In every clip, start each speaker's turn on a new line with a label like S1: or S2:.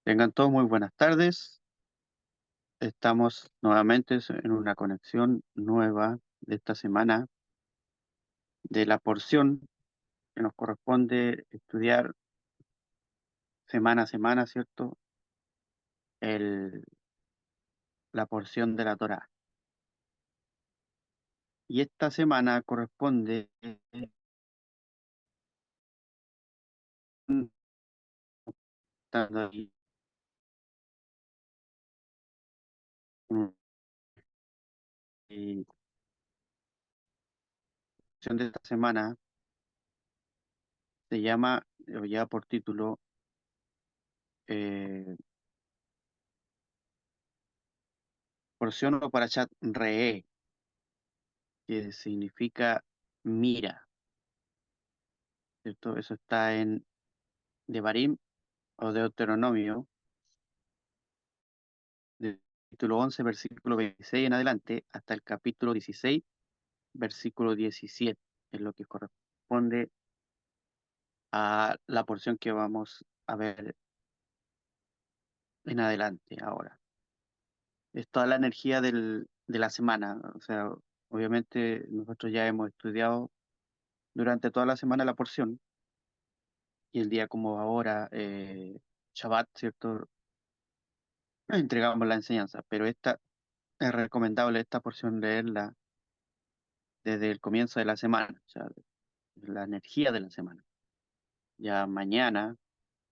S1: Tengan todos muy buenas tardes. Estamos nuevamente en una conexión nueva de esta semana de la porción que nos corresponde estudiar semana a semana, ¿cierto? El, la porción de la Torá. Y esta semana corresponde estando ahí, mm, y la porción de esta semana se llama, o lleva por título, eh, porción o parashat re'é, que significa mira, ¿cierto? Eso está en Devarim o Deuteronomio, del capítulo 11 versículo 26 en adelante, hasta el capítulo 16 versículo 17, es lo que corresponde a la porción que vamos a ver en adelante ahora. Es toda la energía de la semana, o sea, obviamente nosotros ya hemos estudiado durante toda la semana la porción, y el día como ahora, Shabbat, ¿cierto? Entregamos la enseñanza, pero esta es recomendable esta porción leerla desde el comienzo de la semana, o sea, la energía de la semana. Ya mañana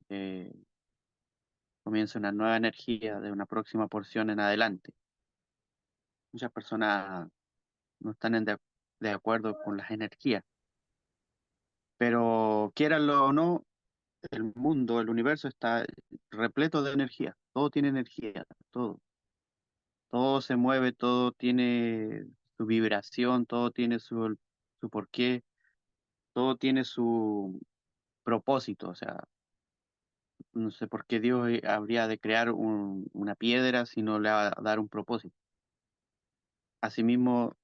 S1: eh, comienza una nueva energía de una próxima porción en adelante. Muchas personas no están de acuerdo con las energías, pero quieranlo o no, el mundo, el universo está repleto de energía. Todo tiene energía, todo. Todo se mueve, todo tiene su vibración, todo tiene su porqué, todo tiene su propósito. O sea, no sé por qué Dios habría de crear una piedra si no le va a dar un propósito. Asimismo,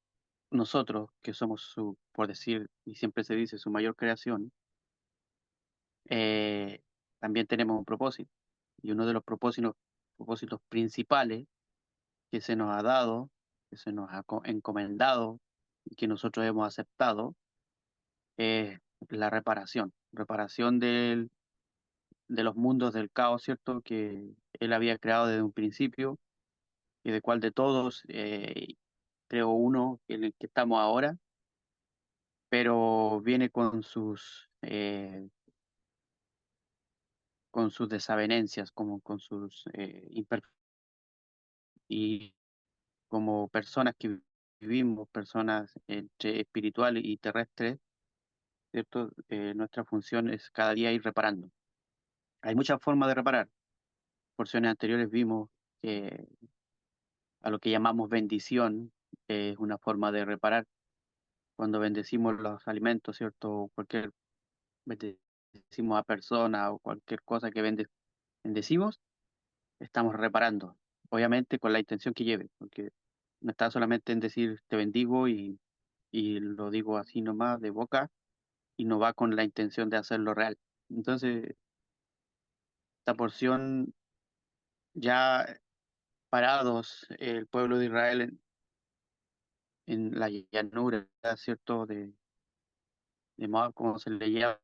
S1: nosotros, que somos su, por decir, y siempre se dice, su mayor creación, eh, también tenemos un propósito. Y uno de los propósitos principales que se nos ha dado, que se nos ha encomendado y que nosotros hemos aceptado, es la reparación. Reparación de los mundos del caos, ¿cierto? Que Él había creado desde un principio y de cual de todos creo uno en el que estamos ahora, pero viene con sus desavenencias, como con sus y como personas que vivimos, personas entre espirituales y terrestres, ¿cierto? Nuestra función es cada día ir reparando. Hay muchas formas de reparar. Porciones anteriores vimos que a lo que llamamos bendición es una forma de reparar. Cuando bendecimos los alimentos, ¿cierto? Cualquier bendecimos a personas o cualquier cosa que bendecimos, estamos reparando. Obviamente con la intención que lleve, porque no está solamente en decir te bendigo y lo digo así nomás de boca y no va con la intención de hacerlo real. Entonces, esta porción ya parados el pueblo de Israel en la llanura, ¿cierto? De Moab, como se le llama.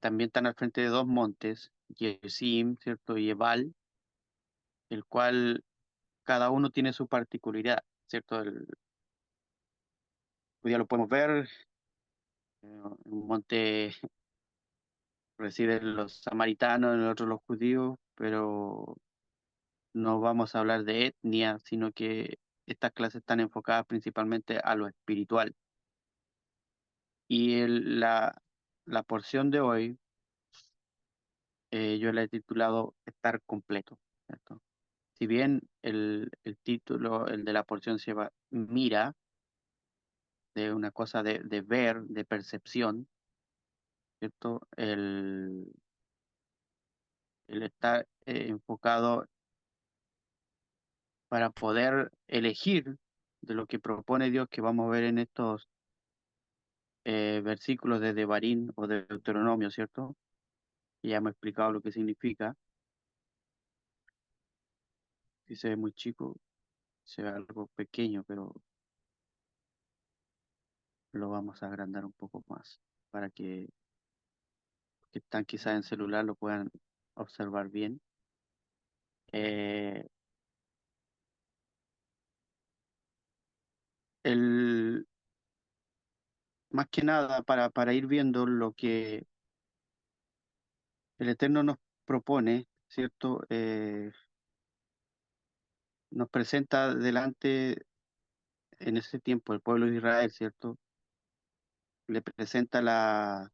S1: También están al frente de dos montes, Gerizim, ¿cierto? Y Ebal, el cual cada uno tiene su particularidad, ¿cierto? Hoy día lo podemos ver, en un monte residen los samaritanos, en el otro los judíos, pero no vamos a hablar de etnia, sino que estas clases están enfocadas principalmente a lo espiritual. Y la porción de hoy, yo la he titulado Estar completo, ¿cierto? Si bien el título, el de la porción se llama Mira, de una cosa de ver, de percepción, ¿cierto? El estar enfocado para poder elegir de lo que propone Dios, que vamos a ver en estos versículos de Devarim o de Deuteronomio, ¿cierto? que ya hemos explicado lo que significa. Si se ve muy chico, se ve algo pequeño, pero lo vamos a agrandar un poco más para que están quizás en celular lo puedan observar bien. Eh, el, Más que nada para ir viendo lo que el Eterno nos propone, ¿cierto? Nos presenta delante en ese tiempo el pueblo de Israel, ¿cierto? Le presenta las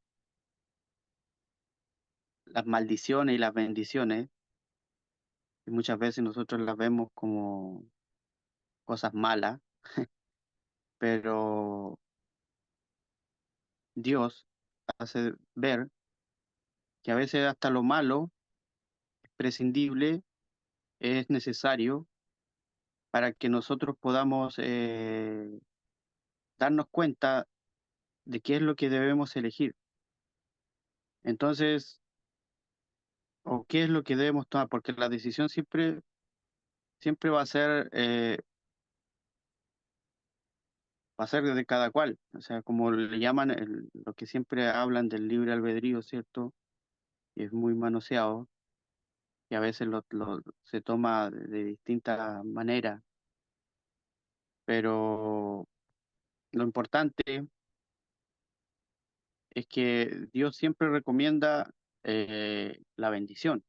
S1: maldiciones y las bendiciones, y muchas veces nosotros las vemos como cosas malas, pero Dios hace ver que a veces hasta lo malo es prescindible, es necesario para que nosotros podamos darnos cuenta de qué es lo que debemos elegir. Entonces, o qué es lo que debemos tomar, porque la decisión siempre va a ser de cada cual. O sea, como le llaman, lo que siempre hablan del libre albedrío, ¿cierto? Y es muy manoseado y a veces se toma de distintas maneras, pero lo importante es que Dios siempre recomienda la bendición.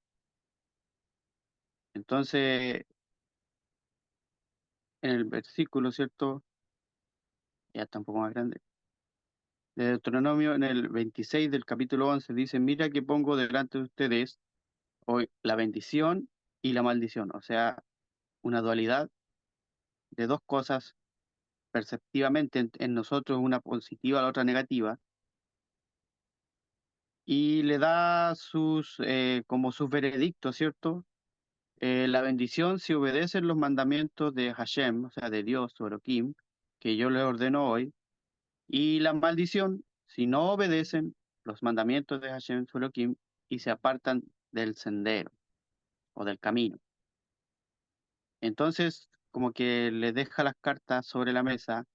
S1: Entonces, en el versículo, ¿cierto? Ya está un poco más grande. De Deuteronomio, en el 26 del capítulo 11, dice, mira que pongo delante de ustedes hoy la bendición y la maldición, o sea, una dualidad de dos cosas perceptivamente en nosotros, una positiva, la otra negativa, y le da como sus veredictos, ¿cierto? La bendición si obedecen los mandamientos de Hashem, o sea, de Dios, o Elohim, que yo les ordeno hoy, y la maldición si no obedecen los mandamientos de Hashem, su Elohim, y se apartan del sendero o del camino. Entonces, como que le deja las cartas sobre la mesa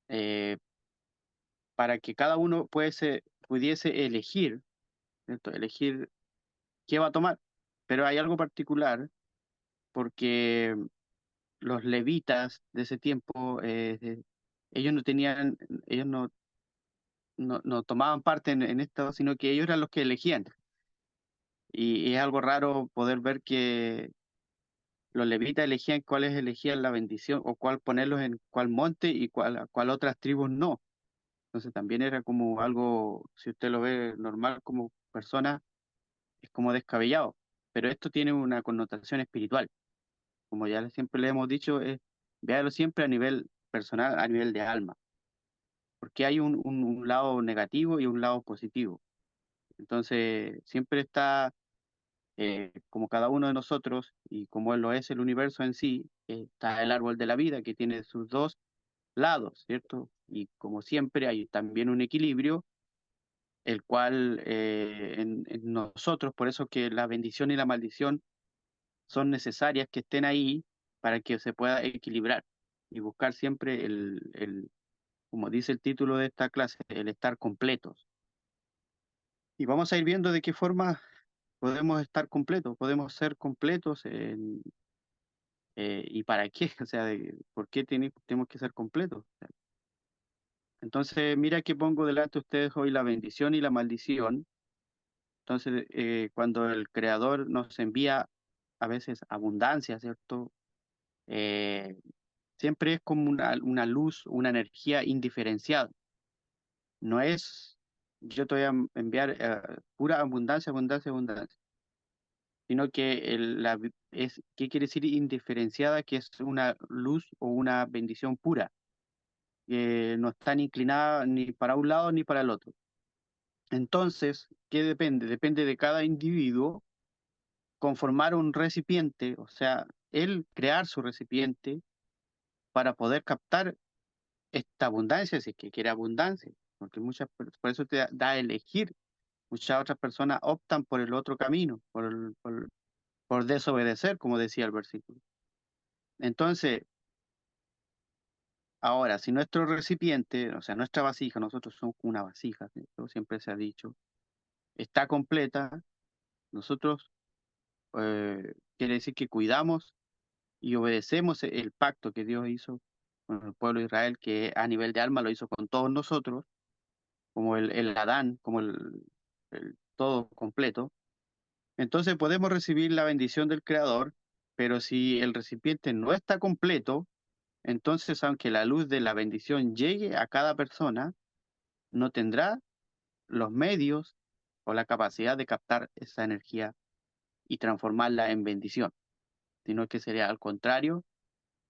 S1: eh, para que cada uno pudiese elegir, ¿cierto? Elegir qué va a tomar. Pero hay algo particular porque los levitas de ese tiempo, ellos no tenían, ellos no tomaban parte en esto, sino que ellos eran los que elegían. Y es algo raro poder ver que los levitas elegían la bendición o cuál ponerlos en cuál monte y cuál otras tribus no. Entonces también era como algo, si usted lo ve normal como persona, es como descabellado. Pero esto tiene una connotación espiritual. Como siempre le hemos dicho, véalo siempre a nivel personal, a nivel de alma, porque hay un lado negativo y un lado positivo. Entonces siempre está, como cada uno de nosotros y como lo es el universo en sí, está el árbol de la vida que tiene sus dos lados, ¿cierto? Y como siempre hay también un equilibrio el cual en nosotros, por eso que la bendición y la maldición son necesarias que estén ahí para que se pueda equilibrar y buscar siempre como dice el título de esta clase, el estar completos. Y vamos a ir viendo de qué forma podemos estar completos, podemos ser completos y para qué, o sea, por qué tenemos que ser completos. Entonces, mira que pongo delante de ustedes hoy la bendición y la maldición. Entonces, cuando el Creador nos envía a veces abundancia, ¿cierto? Eh, Siempre es como una luz, una energía indiferenciada. No es, yo te voy a enviar pura abundancia, abundancia, abundancia, sino que ¿qué quiere decir indiferenciada? Que es una luz o una bendición pura, que no está ni inclinada ni para un lado ni para el otro. Entonces, ¿qué depende? Depende de cada individuo conformar un recipiente, o sea, él crear su recipiente para poder captar esta abundancia, si es que quiere abundancia, porque por eso te da a elegir, Muchas otras personas optan por el otro camino, por desobedecer, como decía el versículo. Entonces, ahora, si nuestro recipiente, o sea, nuestra vasija, nosotros somos una vasija, ¿cierto? Siempre se ha dicho, está completa, nosotros quiere decir que cuidamos y obedecemos el pacto que Dios hizo con el pueblo de Israel, que a nivel de alma lo hizo con todos nosotros, como el Adán, como el todo completo. Entonces podemos recibir la bendición del Creador, pero si el recipiente no está completo, entonces aunque la luz de la bendición llegue a cada persona, no tendrá los medios o la capacidad de captar esa energía y transformarla en bendición, sino que sería al contrario,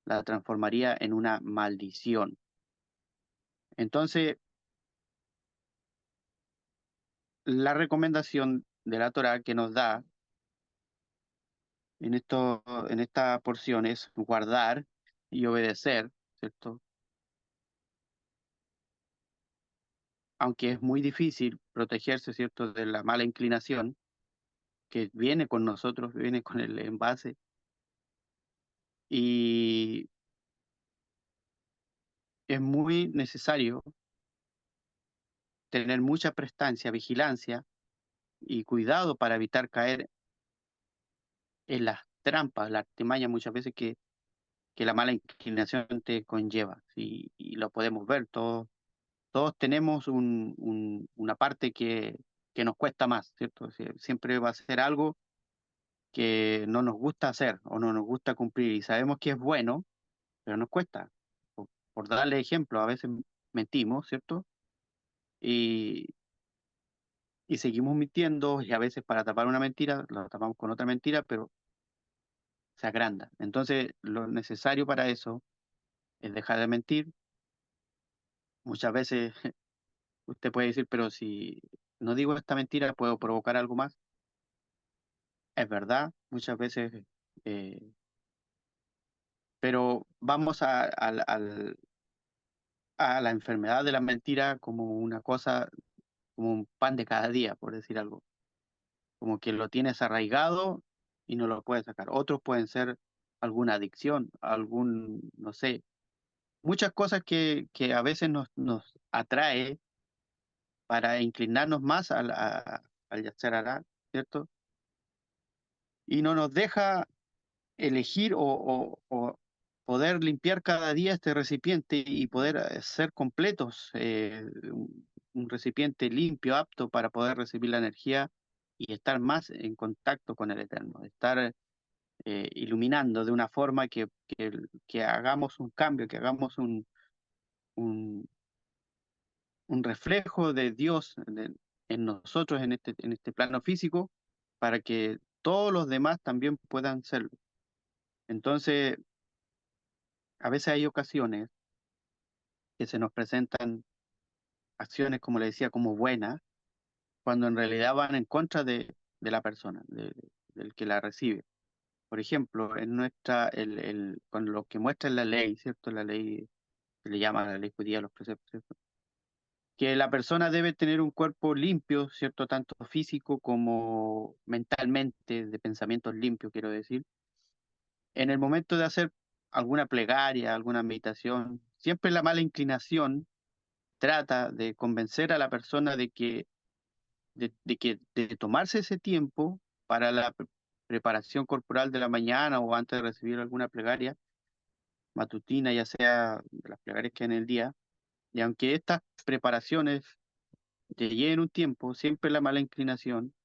S1: la transformaría en una maldición. Entonces, la recomendación de la Torá que nos da en esta porción es guardar y obedecer, ¿cierto? Aunque es muy difícil protegerse, ¿cierto?, de la mala inclinación que viene con nosotros, viene con el envase, y es muy necesario tener mucha prestancia, vigilancia y cuidado para evitar caer en las trampas, la artimaña muchas veces que la mala inclinación te conlleva, ¿sí? Y lo podemos ver, todos tenemos una parte que nos cuesta más, ¿cierto? Siempre va a ser algo que no nos gusta hacer o no nos gusta cumplir y sabemos que es bueno, pero nos cuesta. Por darle ejemplo, a veces mentimos, ¿cierto? Y, y seguimos mintiendo y a veces para tapar una mentira, la tapamos con otra mentira, pero se agranda. Entonces, lo necesario para eso es dejar de mentir. Muchas veces usted puede decir, pero si no digo esta mentira, puedo provocar algo más. Es verdad, muchas veces, eh, pero vamos a la enfermedad de la mentira como una cosa, como un pan de cada día, por decir algo. Como que lo tienes arraigado y no lo puedes sacar. Otros pueden ser alguna adicción, no sé, muchas cosas que a veces nos atrae para inclinarnos más al yacer hará, ¿cierto? Y no nos deja elegir o poder limpiar cada día este recipiente y poder ser completos, un recipiente limpio, apto para poder recibir la energía y estar más en contacto con el Eterno, estar iluminando de una forma que hagamos un cambio, que hagamos un, un reflejo de Dios en nosotros, en este plano físico, para que todos los demás también puedan serlo. Entonces, a veces hay ocasiones que se nos presentan acciones, como le decía, como buenas, cuando en realidad van en contra de la persona, del que la recibe. Por ejemplo, en con lo que muestra la ley, ¿cierto? La ley se le llama la ley judía, los preceptos, ¿cierto? Que la persona debe tener un cuerpo limpio, ¿cierto? Tanto físico como mentalmente, de pensamientos limpios, quiero decir. En el momento de hacer alguna plegaria, alguna meditación, siempre la mala inclinación trata de convencer a la persona de tomarse ese tiempo para la preparación corporal de la mañana o antes de recibir alguna plegaria matutina, ya sea de las plegarias que hay en el día. Y aunque estas preparaciones te lleven un tiempo, siempre la mala inclinación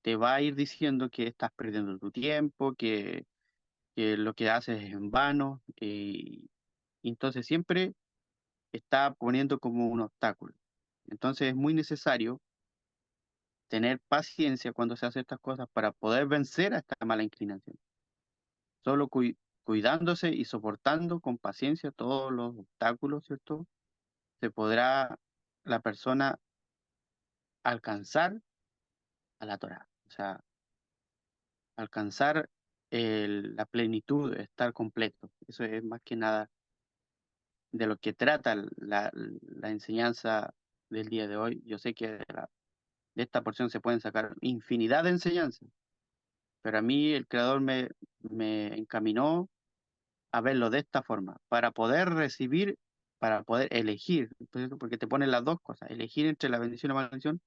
S1: te va a ir diciendo que estás perdiendo tu tiempo, que lo que haces es en vano, y entonces siempre está poniendo como un obstáculo. Entonces es muy necesario tener paciencia cuando se hace estas cosas para poder vencer a esta mala inclinación. Solo cuidándose y soportando con paciencia todos los obstáculos, ¿cierto? Se podrá la persona alcanzar a la Torah, o sea, alcanzar la plenitud, estar completo. Eso es más que nada de lo que trata la enseñanza del día de hoy. Yo sé que De esta porción se pueden sacar infinidad de enseñanzas, pero a mí el Creador me encaminó a verlo de esta forma, para poder recibir, para poder elegir, porque te ponen las dos cosas, elegir entre la bendición y la maldición,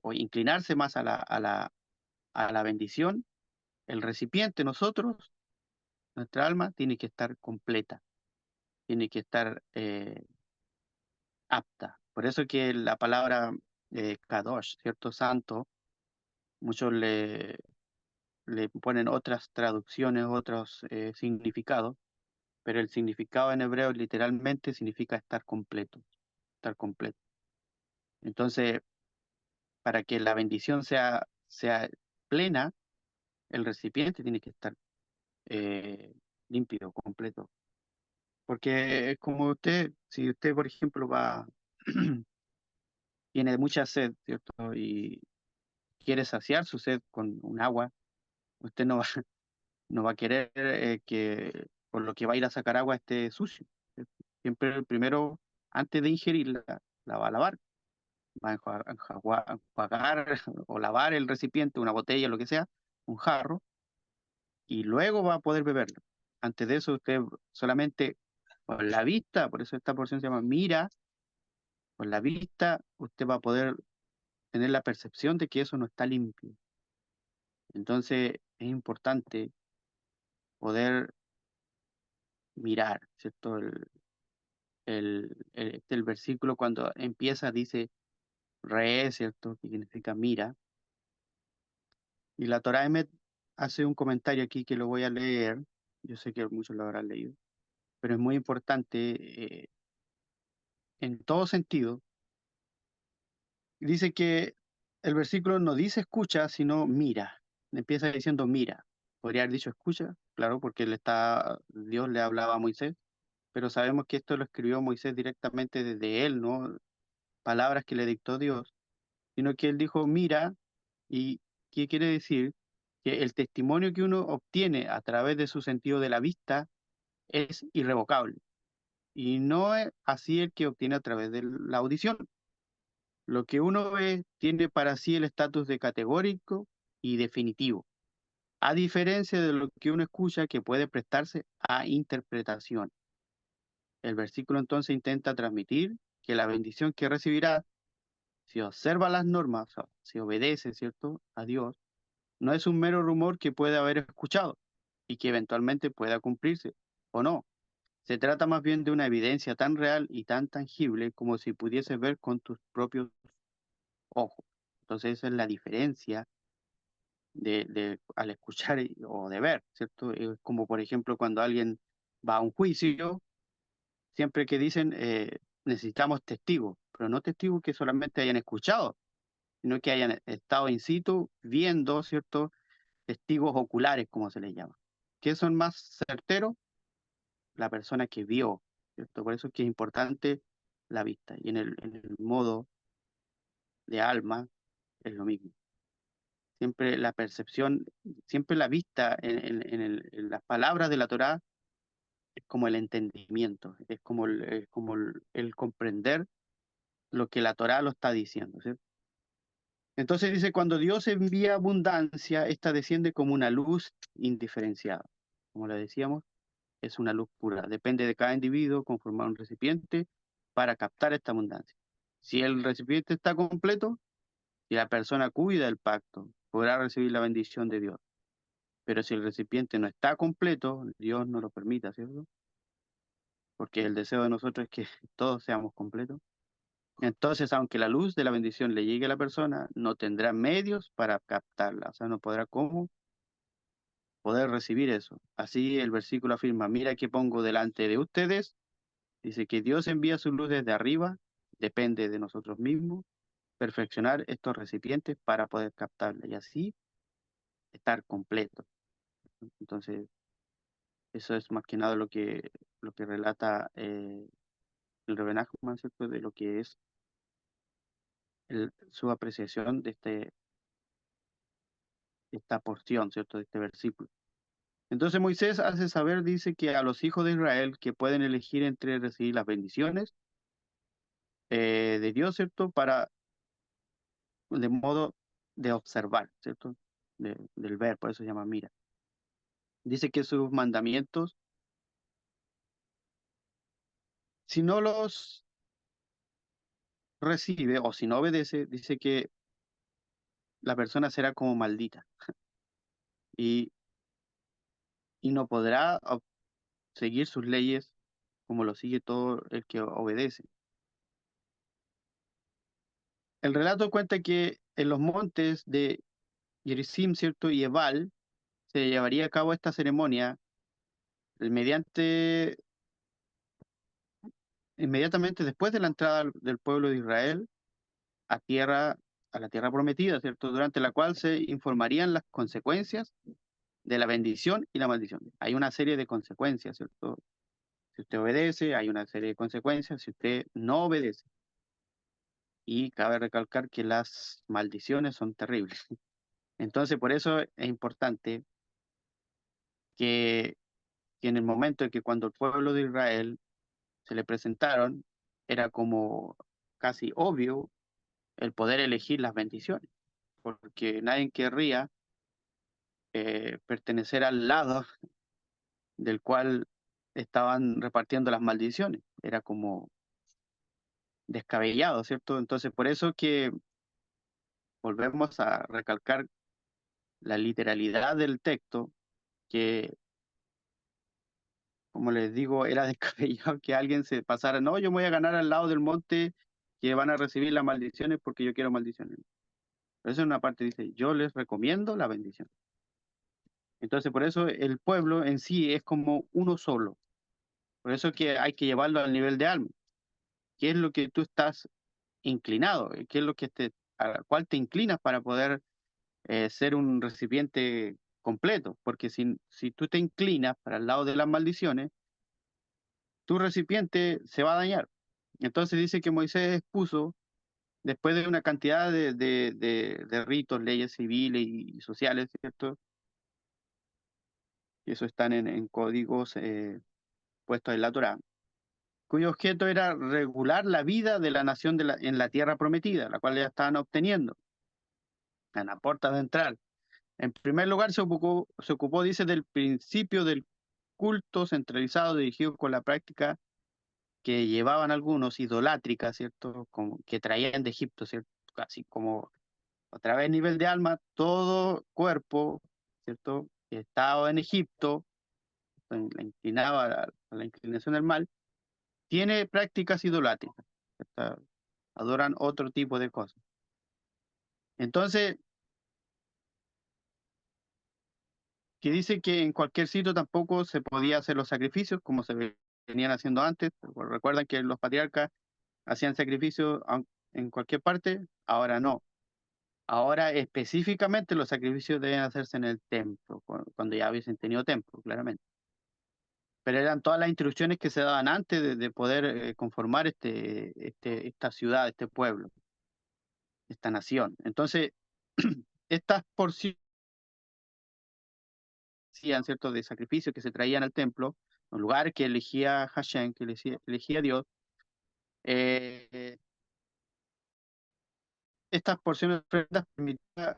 S1: o inclinarse más a la bendición. El recipiente, nosotros, nuestra alma, tiene que estar completa, tiene que estar apta. Por eso que la palabra kadosh, ¿cierto? Santo, muchos le ponen otras traducciones, otros significados, pero el significado en hebreo literalmente significa estar completo, estar completo. Entonces, para que la bendición sea plena, el recipiente tiene que estar eh, límpido, completo. Porque es como usted, si usted, por ejemplo, tiene mucha sed, ¿cierto? Y quiere saciar su sed con un agua, usted no va a querer que por lo que va a ir a sacar agua esté sucio, ¿cierto? Siempre primero, antes de ingerirla, la va a lavar, va a enjuagar o lavar el recipiente, una botella, lo que sea, un jarro, y luego va a poder beberlo. Antes de eso, usted solamente con la vista, por eso esta porción se llama mira, con la vista usted va a poder tener la percepción de que eso no está limpio. Entonces es importante poder mirar, ¿cierto? El versículo cuando empieza dice re, ¿cierto? Que significa mira. Y la Torá Emet hace un comentario aquí que lo voy a leer. Yo sé que muchos lo habrán leído, pero es muy importante en todo sentido. Dice que el versículo no dice escucha, sino mira. Empieza diciendo mira. Podría haber dicho escucha, claro, porque Dios le hablaba a Moisés, pero sabemos que esto lo escribió Moisés directamente desde él, ¿no? Palabras que le dictó Dios, sino que él dijo mira, y ¿qué quiere decir? Que el testimonio que uno obtiene a través de su sentido de la vista es irrevocable, y no es así el que obtiene a través de la audición. Lo que uno ve tiene para sí el estatus de categórico y definitivo, a diferencia de lo que uno escucha que puede prestarse a interpretación. El versículo entonces intenta transmitir que la bendición que recibirá, si observa las normas, o sea, si obedece, ¿cierto?, a Dios, no es un mero rumor que puede haber escuchado y que eventualmente pueda cumplirse, o no. Se trata más bien de una evidencia tan real y tan tangible como si pudieses ver con tus propios ojos. Entonces esa es la diferencia al escuchar o de ver, ¿cierto? Es como por ejemplo cuando alguien va a un juicio, siempre que dicen necesitamos testigos, pero no testigos que solamente hayan escuchado, sino que hayan estado in situ viendo, ¿cierto? Testigos oculares, como se les llama. ¿Qué son más certeros? La persona que vio, ¿cierto? Por eso es que es importante la vista. Y en el modo de alma es lo mismo. Siempre la percepción, siempre la vista en las palabras de la Torá es como el entendimiento, es como el comprender lo que la Torá lo está diciendo, ¿cierto? Entonces dice, cuando Dios envía abundancia, esta desciende como una luz indiferenciada. Como le decíamos, es una luz pura. Depende de cada individuo conformar un recipiente para captar esta abundancia. Si el recipiente está completo, si la persona cuida el pacto, podrá recibir la bendición de Dios. Pero si el recipiente no está completo, Dios no lo permita, ¿cierto? Porque el deseo de nosotros es que todos seamos completos. Entonces, aunque la luz de la bendición le llegue a la persona, no tendrá medios para captarla, o sea, no podrá cómo poder recibir eso. Así el versículo afirma, mira que pongo delante de ustedes, dice que Dios envía su luz desde arriba, depende de nosotros mismos, perfeccionar estos recipientes para poder captarla y así estar completo. Entonces, eso es más que nada lo que relata el Rebbe Nachman, ¿cierto? De lo que es su apreciación de esta porción, ¿cierto? De este versículo. Entonces Moisés hace saber, dice que a los hijos de Israel que pueden elegir entre recibir las bendiciones de Dios, ¿cierto? Para de modo de observar, ¿cierto? Del ver, por eso se llama mira. Dice que sus mandamientos, si no los recibe o si no obedece, dice que la persona será como maldita y, y no podrá seguir sus leyes como lo sigue todo el que obedece. El relato cuenta que en los montes de Gerizim, ¿cierto? Y Ebal se llevaría a cabo esta ceremonia mediante, inmediatamente después de la entrada del pueblo de Israel a tierra, a la tierra prometida, ¿cierto? Durante la cual se informarían las consecuencias de la bendición y la maldición. Hay una serie de consecuencias, ¿cierto? Si usted obedece, hay una serie de consecuencias. Si usted no obedece, y cabe recalcar que las maldiciones son terribles. Entonces, por eso es importante que, que en el momento en que cuando el pueblo de Israel se le presentaron, era como casi obvio el poder elegir las bendiciones, porque nadie querría pertenecer al lado del cual estaban repartiendo las maldiciones. Era como descabellado, ¿cierto? Entonces, por eso que volvemos a recalcar la literalidad del texto, que, como les digo, era descabellado que alguien se pasara, no, yo me voy a ganar al lado del monte que van a recibir las maldiciones porque yo quiero maldiciones. Pero eso en una parte dice, yo les recomiendo la bendición. Entonces, por eso el pueblo en sí es como uno solo. Por eso es que hay que llevarlo al nivel de alma. ¿Qué es lo que tú estás inclinado? ¿Qué es lo que a la cual te inclinas para poder ser un recipiente completo? Porque si tú te inclinas para el lado de las maldiciones, tu recipiente se va a dañar. Entonces dice que Moisés expuso, después de una cantidad de ritos, leyes civiles y sociales, ¿cierto? Y eso están en códigos puestos en la Torá, cuyo objeto era regular la vida de la nación en la tierra prometida, la cual ya estaban obteniendo, en la puerta de entrar. En primer lugar, se ocupó, dice, del principio del culto centralizado dirigido con la práctica que llevaban algunos, idolátrica, ¿cierto? Como, que traían de Egipto, ¿cierto? Casi como otra vez nivel de alma, todo cuerpo, ¿cierto? Que estaba en Egipto, la inclinaba a la inclinación del mal, tiene prácticas idolátricas, ¿cierto? Adoran otro tipo de cosas. Entonces, que dice que en cualquier sitio tampoco se podía hacer los sacrificios como se venían haciendo antes. Recuerdan que los patriarcas hacían sacrificios en cualquier parte, ahora no. Ahora específicamente los sacrificios deben hacerse en el templo, cuando ya hubiesen tenido templo, claramente. Pero eran todas las instrucciones que se daban antes de poder conformar esta ciudad, este pueblo, esta nación. Entonces, estas porciones, ¿cierto?, de sacrificios que se traían al templo, un lugar que elegía Hashem, que elegía Dios, eh, estas porciones de ofrendas permitidas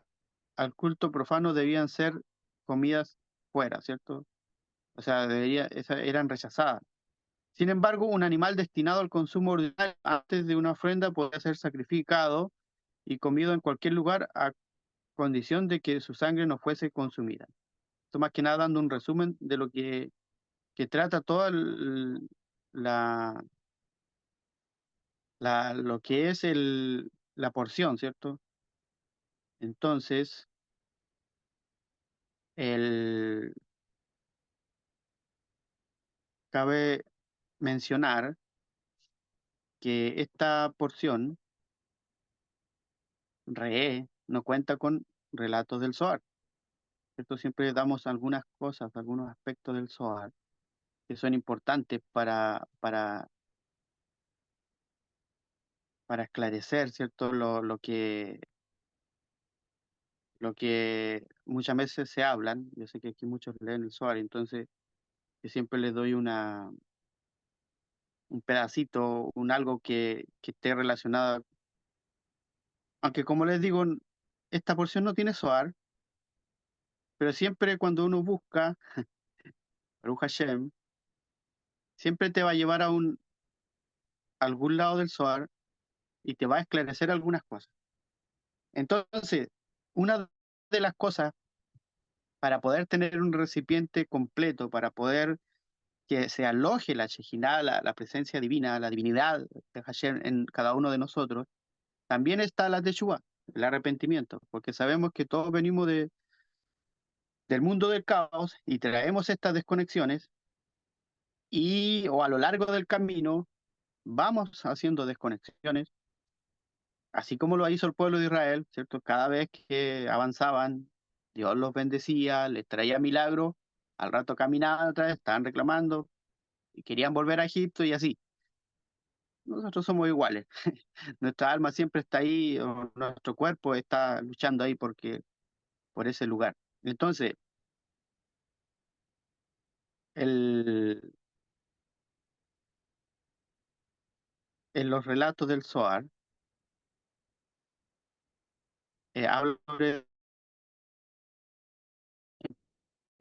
S1: al culto profano debían ser comidas fuera, ¿cierto? O sea, eran rechazadas. Sin embargo, un animal destinado al consumo ordinario antes de una ofrenda podía ser sacrificado y comido en cualquier lugar a condición de que su sangre no fuese consumida. Esto más que nada dando un resumen de lo que trata toda la, lo que es la porción, ¿cierto? Entonces, el, cabe mencionar que esta porción, no cuenta con relatos del Zohar, ¿cierto? Siempre damos algunas cosas, algunos aspectos del Zohar que son importantes para esclarecer, ¿cierto? Lo que muchas veces se hablan. Yo sé que aquí muchos leen el Zohar, entonces yo siempre les doy un pedacito, un algo que esté relacionado Aunque como les digo, esta porción no tiene Zohar, pero siempre cuando uno busca Baruch Hashem, siempre te va a llevar a algún lado del Zohar y te va a esclarecer algunas cosas. Entonces, una de las cosas para poder tener un recipiente completo, para poder que se aloje la Shejinah, la presencia divina, la divinidad de Hashem en cada uno de nosotros, también está la Teshuvah, el arrepentimiento, porque sabemos que todos venimos del mundo del caos y traemos estas desconexiones y o a lo largo del camino vamos haciendo desconexiones, así como lo hizo el pueblo de Israel, ¿cierto? Cada vez que avanzaban, Dios los bendecía, les traía milagros, al rato caminaban otra vez, estaban reclamando y querían volver a Egipto y así. Nosotros somos iguales. Nuestra alma siempre está ahí, o nuestro cuerpo está luchando ahí por ese lugar. Entonces, el, en los relatos del Zohar, habla sobre,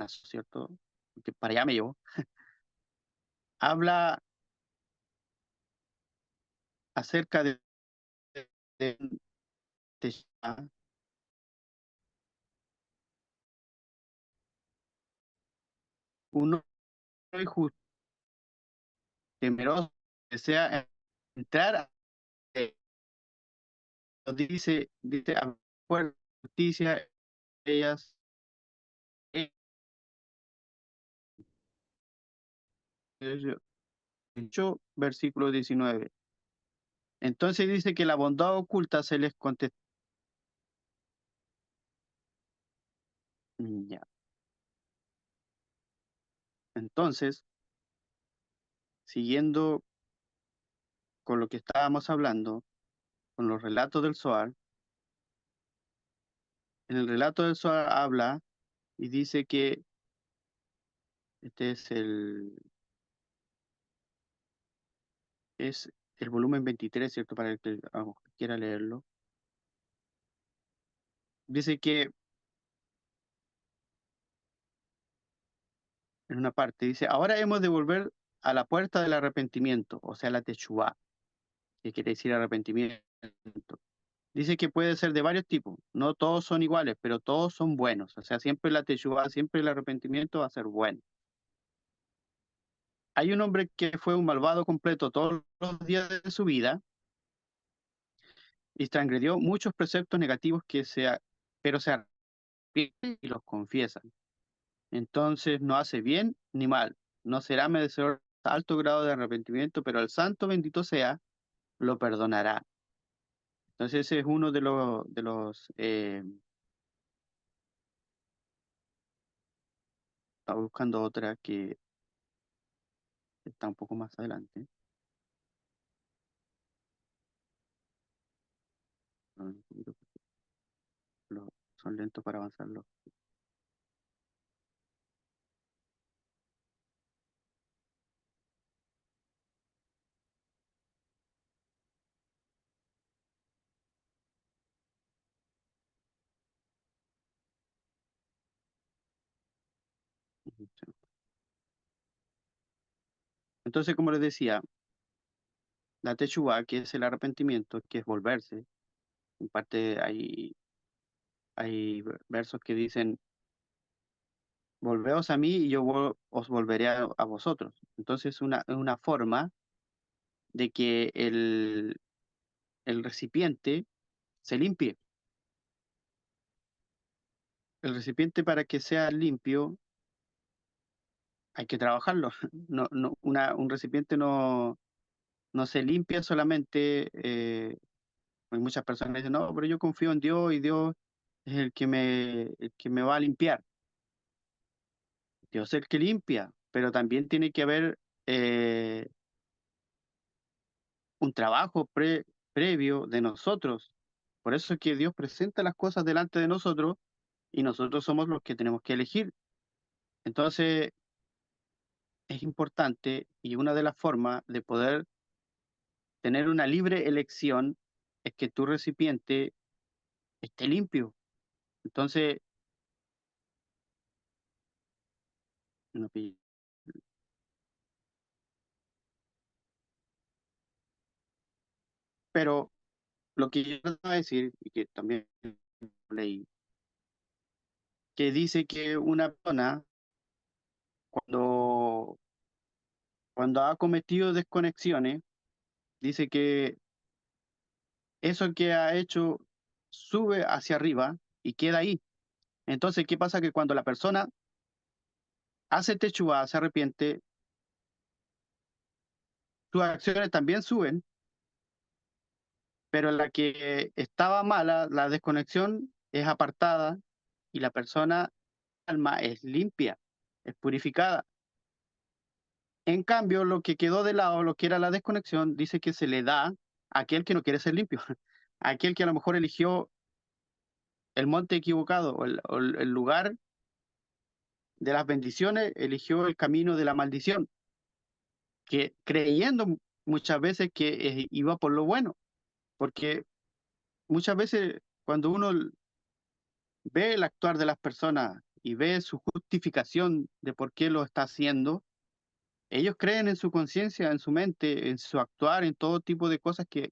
S1: ¿cierto? Que para allá me llevo. Habla acerca de, de un hombre justo, temeroso, desea entrar a dice a justicia, ellas, 8, versículo 19. Entonces dice que la bondad oculta se les contesta. Ya. Entonces, siguiendo con lo que estábamos hablando, con los relatos del Zohar, en el relato del Zohar habla y dice que este es el volumen 23, ¿cierto? Para el que quiera leerlo. Dice que en una parte, dice, ahora hemos de volver a la puerta del arrepentimiento, o sea, la Teshuvah, que quiere decir arrepentimiento. Dice que puede ser de varios tipos, no todos son iguales, pero todos son buenos, o sea, siempre la Teshuvah, siempre el arrepentimiento va a ser bueno. Hay un hombre que fue un malvado completo todos los días de su vida y transgredió muchos preceptos negativos pero se arrepiente y los confiesa. Entonces no hace bien ni mal, no será merecedor de alto grado de arrepentimiento, pero el santo bendito sea, lo perdonará. Entonces ese es uno de los estaba buscando otra que está un poco más adelante. Un poquito, son lentos para avanzarlo. Entonces, como les decía, la Teshuvah, que es el arrepentimiento, que es volverse, en parte hay versos que dicen, volveos a mí y yo os volveré a vosotros. Entonces, una forma de que el recipiente se limpie. El recipiente para que sea limpio hay que trabajarlo. No, no, un recipiente no se limpia solamente. Hay muchas personas que dicen, no, pero yo confío en Dios y Dios es el que me va a limpiar. Dios es el que limpia, pero también tiene que haber eh, un trabajo previo de nosotros. Por eso es que Dios presenta las cosas delante de nosotros y nosotros somos los que tenemos que elegir. Entonces, es importante y una de las formas de poder tener una libre elección es que tu recipiente esté limpio. Entonces, no pi- pero lo que yo voy a decir, y que también leí, que dice que una persona cuando, cuando ha cometido desconexiones, dice que eso que ha hecho sube hacia arriba y queda ahí. Entonces, ¿qué pasa? Que cuando la persona hace techua, se arrepiente, sus acciones también suben, pero la que estaba mala, la desconexión es apartada y la persona, alma, es limpia, es purificada. En cambio, lo que quedó de lado, lo que era la desconexión, dice que se le da a aquel que no quiere ser limpio, a aquel que a lo mejor eligió el monte equivocado o el lugar de las bendiciones, eligió el camino de la maldición, que creyendo muchas veces que iba por lo bueno, porque muchas veces cuando uno ve el actuar de las personas y ve su justificación de por qué lo está haciendo, ellos creen en su conciencia, en su mente, en su actuar, en todo tipo de cosas que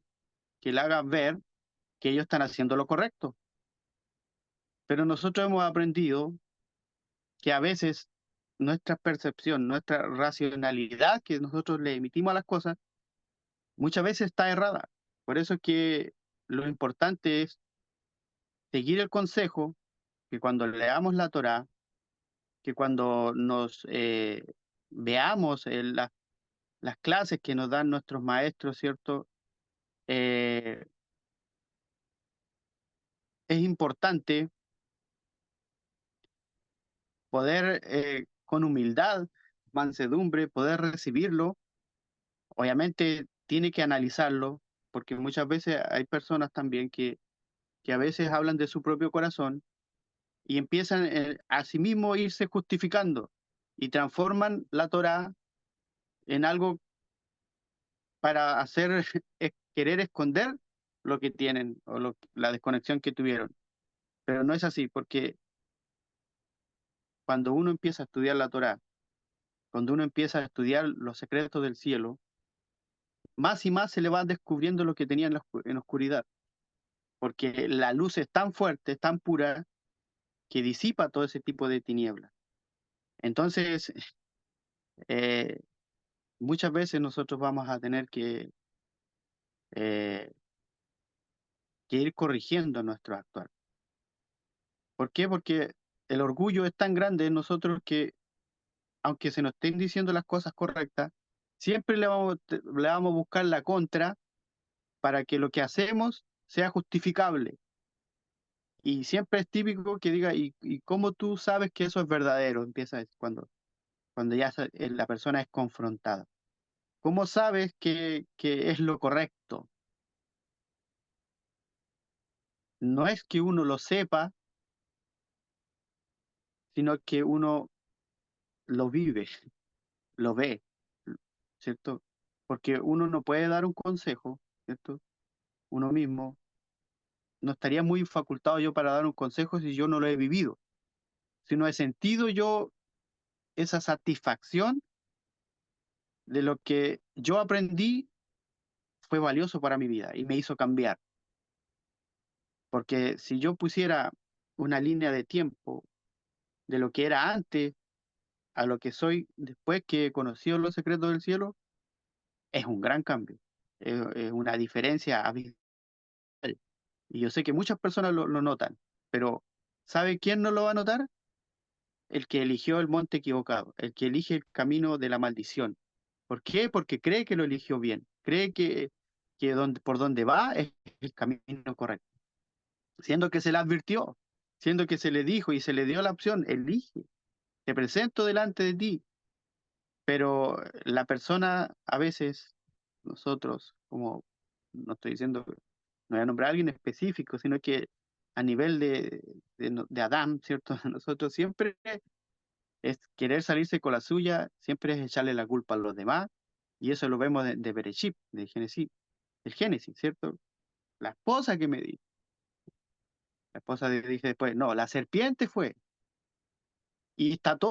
S1: le hagan ver que ellos están haciendo lo correcto. Pero nosotros hemos aprendido que a veces nuestra percepción, nuestra racionalidad que nosotros le emitimos a las cosas, muchas veces está errada. Por eso es que lo importante es seguir el consejo, que cuando leamos la Torá, que cuando nos veamos en las clases que nos dan nuestros maestros, ¿cierto? Eh, es importante poder con humildad, mansedumbre, poder recibirlo. Obviamente tiene que analizarlo, porque muchas veces hay personas también que a veces hablan de su propio corazón y empiezan a sí mismo irse justificando y transforman la Torá en algo para hacer, querer esconder lo que tienen o la desconexión que tuvieron. Pero no es así, porque cuando uno empieza a estudiar la Torá, cuando uno empieza a estudiar los secretos del cielo, más y más se le va descubriendo lo que tenía en la oscuridad, porque la luz es tan fuerte, es tan pura, que disipa todo ese tipo de tinieblas. Entonces, eh, muchas veces nosotros vamos a tener eh, que ir corrigiendo nuestro actuar. ¿Por qué? Porque el orgullo es tan grande en nosotros que, aunque se nos estén diciendo las cosas correctas, siempre le vamos a buscar la contra para que lo que hacemos sea justificable. Y siempre es típico que diga, ¿y cómo tú sabes que eso es verdadero? Empieza cuando ya la persona es confrontada. ¿Cómo sabes que es lo correcto? No es que uno lo sepa, sino que uno lo vive, lo ve, ¿cierto? Porque uno no puede dar un consejo, ¿cierto? Uno mismo no estaría muy facultado yo para dar un consejo si yo no lo he vivido, si no he sentido yo esa satisfacción de lo que yo aprendí fue valioso para mi vida y me hizo cambiar. Porque si yo pusiera una línea de tiempo de lo que era antes a lo que soy después que he conocido los secretos del cielo, es un gran cambio, es una diferencia abismal. Y yo sé que muchas personas lo notan, pero ¿sabe quién no lo va a notar? El que eligió el monte equivocado, el que elige el camino de la maldición. ¿Por qué? Porque cree que lo eligió bien, cree que por donde va es el camino correcto, siendo que se le advirtió, siendo que se le dijo y se le dio la opción, elige, te presento delante de ti, pero la persona a veces, nosotros, como no estoy diciendo, no voy a nombrar a alguien específico, sino que a nivel de Adán, ¿cierto? Nosotros siempre es querer salirse con la suya, siempre es echarle la culpa a los demás, y eso lo vemos de Bereshit, de Génesis, el Génesis, ¿cierto? La esposa que me di. La esposa dice después, no, la serpiente fue. Y está todo